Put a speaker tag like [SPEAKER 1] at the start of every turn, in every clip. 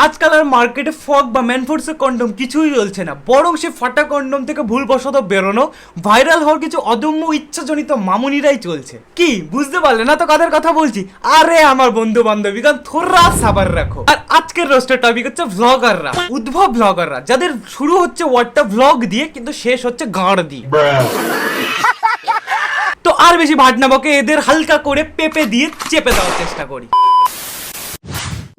[SPEAKER 1] আজকাল আর মার্কেটে ফগ বা ম্যানফোর্সের কন্ডম কিছুই চলছে না, বরং সে ফাটা কন্ডম থেকে ভুলবশত বেরোনো ভাইরাল হওয়ার কিছু অদম্য ইচ্ছাজনিত মামুনিরাই চলছে। কি বুঝতে পারলে না তো কাদের কথা বলছি? আরে আমার বন্ধু বান্ধবীগণ থোড়া সাবার রাখো। আর আজকের রোস্টের টপিক হচ্ছে ভ্লগাররা, উদ্ভব ভ্লগাররা, যাদের শুরু হচ্ছে ওয়ার্ডটা ভ্লগ দিয়ে কিন্তু শেষ হচ্ছে গাঁড় দিয়ে। তো আর বেশি ভাট না বকে এদের হালকা করে পেপে দিয়ে চেপে দেওয়ার চেষ্টা করি।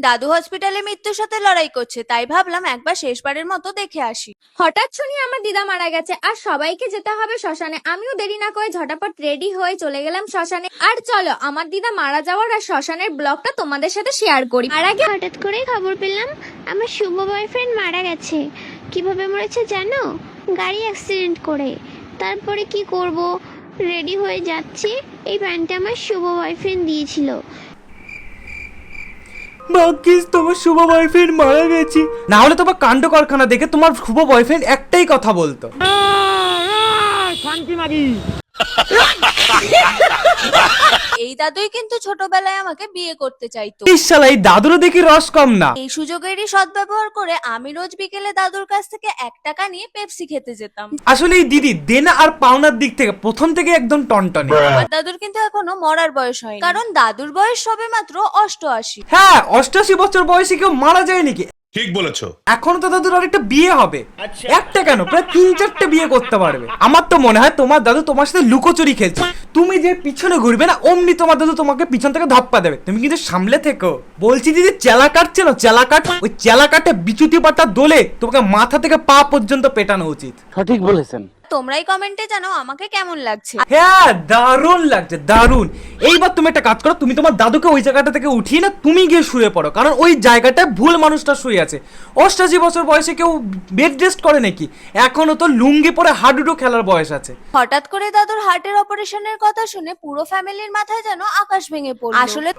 [SPEAKER 2] দাদু হসপিটালে মৃত্যুর সাথে লড়াই করছে, তাই ভাবলাম একবার শেষবারের মতো দেখে আসি।
[SPEAKER 3] হঠাৎ শুনি আমার দিদা মারা গেছে আর সবাইকে যেতে হবে শ্মশানে। আমিও দেরি না করে ঝটাপট রেডি হয়ে চলে গেলাম শ্মশানে। আর চলো আমার দিদা মারা যাওয়ার আর শ্মশানের ব্লগটা তোমাদের সাথে শেয়ার করি।
[SPEAKER 4] আর আগে হঠাৎ করেই খবর পেলাম আমার শুভ বয়ফ্রেন্ড মারা গেছে। কিভাবে মরেছে জানো? গাড়ি অ্যাক্সিডেন্ট করে। তারপরে কি করব, রেডি হয়ে যাচ্ছি, এই প্যান্টটা আমার শুভ বয়ফ্রেন্ড দিয়েছিল।
[SPEAKER 1] ভাগ্যিস তোমার শুভ বয়ফ্রেন্ড মারা গেছি, না হলে তোমার কাণ্ড কারখানা দেখে তোমার শুভ বয়ফ্রেন্ড একটাই কথা বলতো,
[SPEAKER 2] এই দাদুই কিন্তু ছোটবেলায় আমাকে বিয়ে করতে চাইতো।
[SPEAKER 1] ইশালা এই দাদুরও দেখি রস কম না।
[SPEAKER 2] এই সুযোগেরই সদ্ব্যবহার করে আমি রোজ বিকেলে দাদুর কাছ থেকে 1 টাকা নিয়ে পেপসি খেতে যেতাম।
[SPEAKER 1] আসলে এই দিদি দেনা আর পাওনার দিক থেকে প্রথম থেকে একদম টনটনে।
[SPEAKER 2] আমার দাদুর কিন্তু এখনো মরার বয়স হয়নি, কারণ দাদুর বয়স সবে মাত্র 88।
[SPEAKER 1] হ্যাঁ, 88 বছর বয়সে কেউ মারা যায় নাকি?
[SPEAKER 5] ঠিক বলেছো।
[SPEAKER 1] এখনো তো দাদুর আরেকটা বিয়ে হবে, একটা কেন প্রায় 3-4টে বিয়ে করতে পারবে। আমার তো মনে হয় তোমার দাদু তোমার সাথে লুকোচুরি খেলছে, তুমি যে পিছনে ঘুরবে না অমনি তোমার দাদু তোমাকে পিছন থেকে ধাপ্পা দেবে, তুমি কিন্তু সামলে থেকো। বলছি দিদি, চেলা কাটছে না, চেলা কাট, ওই চেলা কাটে বিচুতি পাতা দোলে তোমাকে মাথা থেকে পা পর্যন্ত পেটানো উচিত।
[SPEAKER 6] সঠিক বলেছেন।
[SPEAKER 2] তোমরাই কমেন্টে জানাও আমাকে কেমন লাগছে।
[SPEAKER 1] হ্যাঁ, দারুণ লাগছে, দারুণ। এইবার তুমি একটা কাজ করো, তুমি তোমার দাদুকে ওই জায়গাটা থেকে উঠিয়ে না তুমি গিয়ে শুয়ে পড়ো, কারণ ওই জায়গাটায় ভুল মানুষটা শুয়ে আছে। 88 বছর বয়সে কেউ বেড রেস্ট করে নাকি? এখনো তো লুঙ্গি পরে হাডুডু খেলার বয়স আছে।
[SPEAKER 2] হঠাৎ করে দাদুর হার্টের অপারেশনের কথা শুনে পুরো ফ্যামিলির মাথায় যেন আকাশ ভেঙে পড়ল। আসলে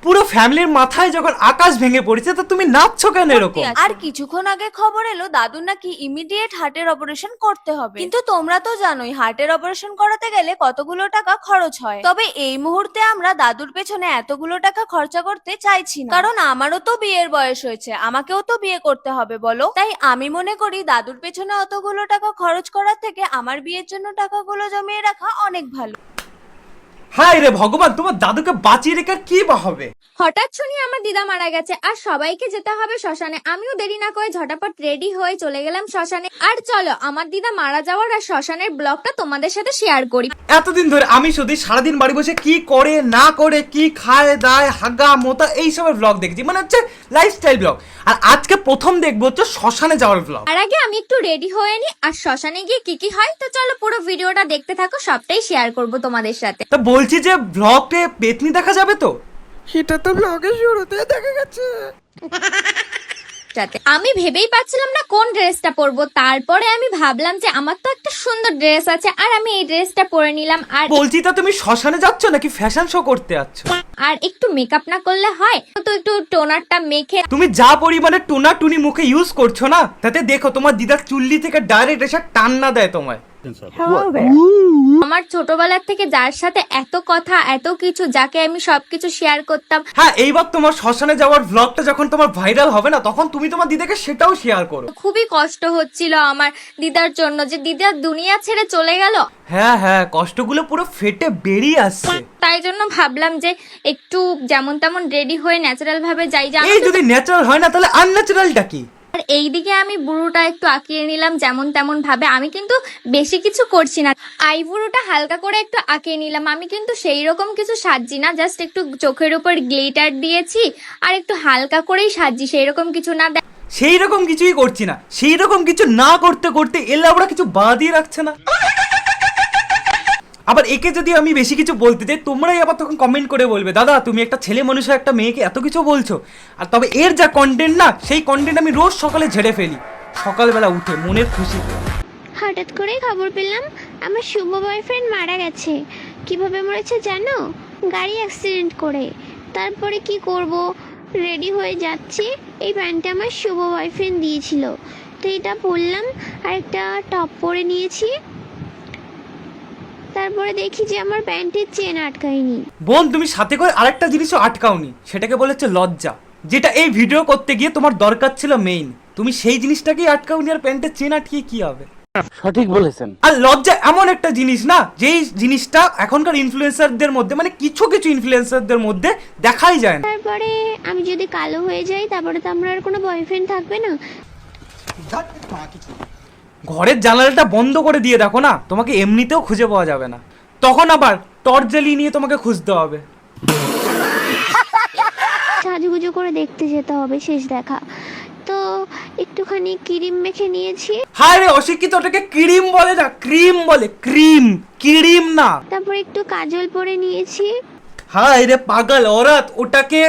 [SPEAKER 1] পুরো ফ্যামিলির মাথায় যখন আকাশ ভেঙে পড়েছে তো তুমি নাচছো কেন এরকম?
[SPEAKER 2] আর কিছুক্ষণ আগে খবর এলো দাদুর নাকি ইমিডিয়েট হার্টের অপারেশন করতে হবে। কিন্তু তোমরা তো জানোই হার্টের অপারেশন করাতে গেলে কতগুলো টাকা খরচ হয়। তবে এই মুহূর্তে আমরা দাদুর পেছনে এতগুলো টাকা খরচা করতে চাইছি না, কারণ আমারও তো বিয়ের বয়স হয়েছে, আমাকেও তো বিয়ে করতে হবে বলো। তাই আমি মনে করি দাদুর পেছনে অতগুলো টাকা খরচ করার থেকে আমার বিয়ের জন্য টাকাগুলো জমিয়ে রাখা অনেক ভালো।
[SPEAKER 1] হায় রে ভগবান, তোমার দাদুকে বাঁচিয়ে রেখে কি বা হবে?
[SPEAKER 3] হঠাৎ শুনি আমার দিদা মারা গেছে আর সবাইকে যেতে হবে শ্মশানে। আমিও দেরি না করে ঝটাপট রেডি হয়ে চলে গেলাম শ্মশানে। আর চলো আমার দিদা মারা যাওয়ার আর শ্মশানের ব্লগটা তোমাদের সাথে শেয়ার করি।
[SPEAKER 1] এতদিন ধরে আমি শুধু সারাদিন বাড়ি বসে কি করে না করে, কি খায় দায় হাগা মোতা এইসবের ব্লগ দেখছি, মানে হচ্ছে লাইফস্টাইল ব্লগ। আর আজকে প্রথম দেখবো হচ্ছে শ্মশানে যাওয়ার ব্লগ।
[SPEAKER 3] আর আগে আমি একটু রেডি হয়ে নি আর শ্মশানে গিয়ে কি কি হয় তো চলো পুরো ভিডিওটা দেখতে থাকো, সবটাই শেয়ার করব তোমাদের সাথে।
[SPEAKER 1] তা বলছি যে ব্লগে পেতনি দেখা যাবে তো?
[SPEAKER 7] সেটা তো ব্লগের শুরুতে দেখা গেছে।
[SPEAKER 3] আমি ভেবেই পাচ্ছিলাম না কোন ড্রেসটা পরবো, তারপরে আমি ভাবলাম যে আমার তো একটা সুন্দর ড্রেস আছে আর আমি এই ড্রেসটা পরে নিলাম। আর
[SPEAKER 1] বলছি তা তুমি শ্মশানে যাচ্ছ নাকি ফ্যাশন শো করতে যাচ্ছ?
[SPEAKER 3] আর একটু মেকআপ না করলে হয় তো, একটু টোনারটা মেখে।
[SPEAKER 1] তুমি যা পরিমাণে টোনা টুনি মুখে ইউজ করছো না, তাতে দেখো তোমার দিদার চুল্লি থেকে ডাইরেক্ট এসে টান না দেয় তোমায়।
[SPEAKER 3] আমার ছোটবেলার থেকে যার সাথে এত কথা এত কিছু, যাকে আমি সবকিছু শেয়ার করতাম।
[SPEAKER 1] হ্যাঁ, এইবার তোমার শ্মশানে যাওয়ার ব্লগটা যখন তোমার ভাইরাল হবে না, তখন তুমি তোমার দিদাকে সেটাও শেয়ার করো।
[SPEAKER 3] খুবই কষ্ট হচ্ছিল আমার দিদার জন্য, যে দিদা দুনিয়া ছেড়ে চলে গেল।
[SPEAKER 1] হ্যাঁ হ্যাঁ, কষ্টগুলো পুরো ফেটে বেরিয়ে আসছে।
[SPEAKER 3] তাই জন্য ভাবলাম যে একটু যেমন তেমন রেডি হয়ে ন্যাচারাল ভাবে যাই।
[SPEAKER 1] এই যদি ন্যাচারাল হয় না তাহলে আনন্যাচারালটা কি?
[SPEAKER 3] আর এইদিকে আমি বুড়োটা একটু আঁকিয়ে নিলাম যেমন তেমন ভাবে। আমি কিন্তু বেশি কিছু করছি না, আইবুড়োটা হালকা করে একটু আঁকিয়ে নিলাম। আমি কিন্তু সেই রকম কিছু সাজছি না, জাস্ট একটু চোখের উপর গ্লিটার দিয়েছি আর একটু হালকা করেই সাজছি, সেই রকম কিছু না।
[SPEAKER 1] সেই রকম কিছুই করছি না, সেই রকম কিছু না করতে করতে এলে আমরা কিছু বাদই রাখছে না। আবার একে যদি আমি বেশি কিছু বলতে চাই, তোমরাই আবার তখন কমেন্ট করে বলবে দাদা তুমি একটা ছেলে মানুষের একটা মেয়েকে এত কিছু বলছো। আর তবে এর যা কন্টেন্ট না, সেই কন্টেন্ট আমি রোজ সকালে ঝেড়ে ফেলি, সকালবেলা উঠে মনের খুশি।
[SPEAKER 4] হঠাৎ করেই খবর পেলাম আমার শুভ বয়ফ্রেন্ড মারা গেছে। কিভাবে মরেছে জানো? গাড়ি অ্যাক্সিডেন্ট করে। তারপরে কি করব, রেডি হয়ে যাচ্ছি, এই প্যান্টটা আমার শুভ বয়ফ্রেন্ড দিয়েছিল। তো এটা পরলাম আর একটা টপ পরে নিয়েছি। তারপরে দেখি যে আমার প্যান্টের চেন আটকায়নি।
[SPEAKER 1] বোন, তুমি সাথে করে আরেকটা জিনিসও আটকাওনি, সেটাকে বলেছে লজ্জা, যেটা এই ভিডিও করতে গিয়ে তোমার দরকার ছিল মেইন। তুমি সেই জিনিসটাকেই আটকাওনি, আর প্যান্টের চেন আটকিয়ে কি হবে?
[SPEAKER 5] সঠিক বলেছেন।
[SPEAKER 1] আর লজ্জা এমন একটা জিনিস না, যেই জিনিসটা এখনকার ইনফ্লুয়েন্সারদের মধ্যে, মানে কিছু কিছু ইনফ্লুয়েন্সারদের মধ্যে দেখাই যায় না।
[SPEAKER 4] তারপরে আমি যদি কালো হয়ে যাই তারপরে তো আমার আর কোনো বয়ফ্রেন্ড থাকবে না।
[SPEAKER 1] ঘরের জানালাটা বন্ধ করে দিয়ে দেখো না, তোমাকে এমনিতেও খুঁজে পাওয়া যাবে না, তখন আবার টর্চ জ্বালিয়ে নিয়ে তোমাকে খুঁজতে হবে।
[SPEAKER 4] সাজুগুজু করে দেখতে যেতে হবে শেষ দেখা, তো একটুখানি ক্রিম মেখে নিয়েছি।
[SPEAKER 1] হায় রে অশিক্ষিত, ওটাকে ক্রিম বলে না, ক্রিম বলে, ক্রিম, ক্রিম না।
[SPEAKER 4] তারপর একটু কাজল পরে নিয়েছি।
[SPEAKER 1] হায় রে পাগল औरत, ওটাকে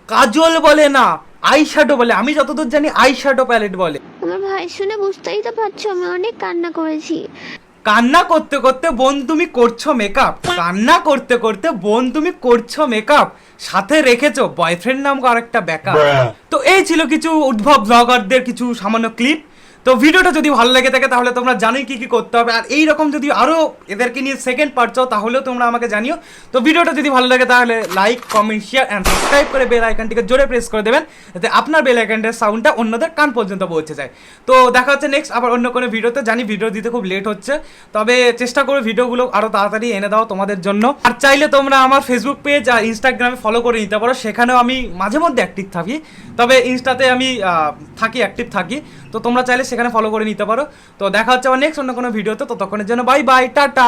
[SPEAKER 1] কাজল বলে না, আই শ্যাডো বলে। আমি যতদূর জানি আই শ্যাডো প্যালেট বলে।
[SPEAKER 4] আমার ভাই শুনে বুঝতেই তো পারছো আমি অনেক কান্না করেছি।
[SPEAKER 1] কান্না করতে করতে বোন তুমি করছো মেকআপ, কান্না করতে করতে বোন তুমি করছো মেকআপ, সাথে রেখেছো বয়ফ্রেন্ড নামক আরেকটা ব্যাকআপ। তো এই ছিল কিছু উদ্ভব ব্লগারদের কিছু সামান্য ক্লিপ। তো ভিডিওটা যদি ভালো লেগে থাকে তাহলে তোমরা জানোই কি কি করতে হবে, আর এই রকম যদি আরো এদেরকে নিয়ে সেকেন্ড পার্ট চাও তাহলেও তোমরা আমাকে জানিও। তো ভিডিওটা যদি ভালো লাগে তাহলে like, comment, share and subscribe করে বেল আইকনটিকে জোরে প্রেস করে দেবেন, যাতে আপনার বেল আইকনটার সাউন্ডটা অন্যদের কান পর্যন্ত পৌঁছে যায়। তো দেখা হচ্ছে নেক্সট আবার অন্য কোনো ভিডিওতে। জানি ভিডিও দিতে খুব লেট হচ্ছে, তবে চেষ্টা করো ভিডিওগুলো আরো তাড়াতাড়ি এনে দাও তোমাদের জন্য। আর চাইলে তোমরা আমার ফেসবুক পেজ আর ইনস্টাগ্রামে ফলো করে নিতে পারো, সেখানেও আমি মাঝে মধ্যে অ্যাক্টিভ থাকি, তবে ইনস্টাতে আমি অ্যাক্টিভ থাকি। তো তোমরা চাইলে সেখানে ফলো করে নিতে পারো। তো দেখা হচ্ছে আবার নেক্সট অন্য কোনো ভিডিওতে, ততক্ষণের জন্য বাই বাই, টাটা।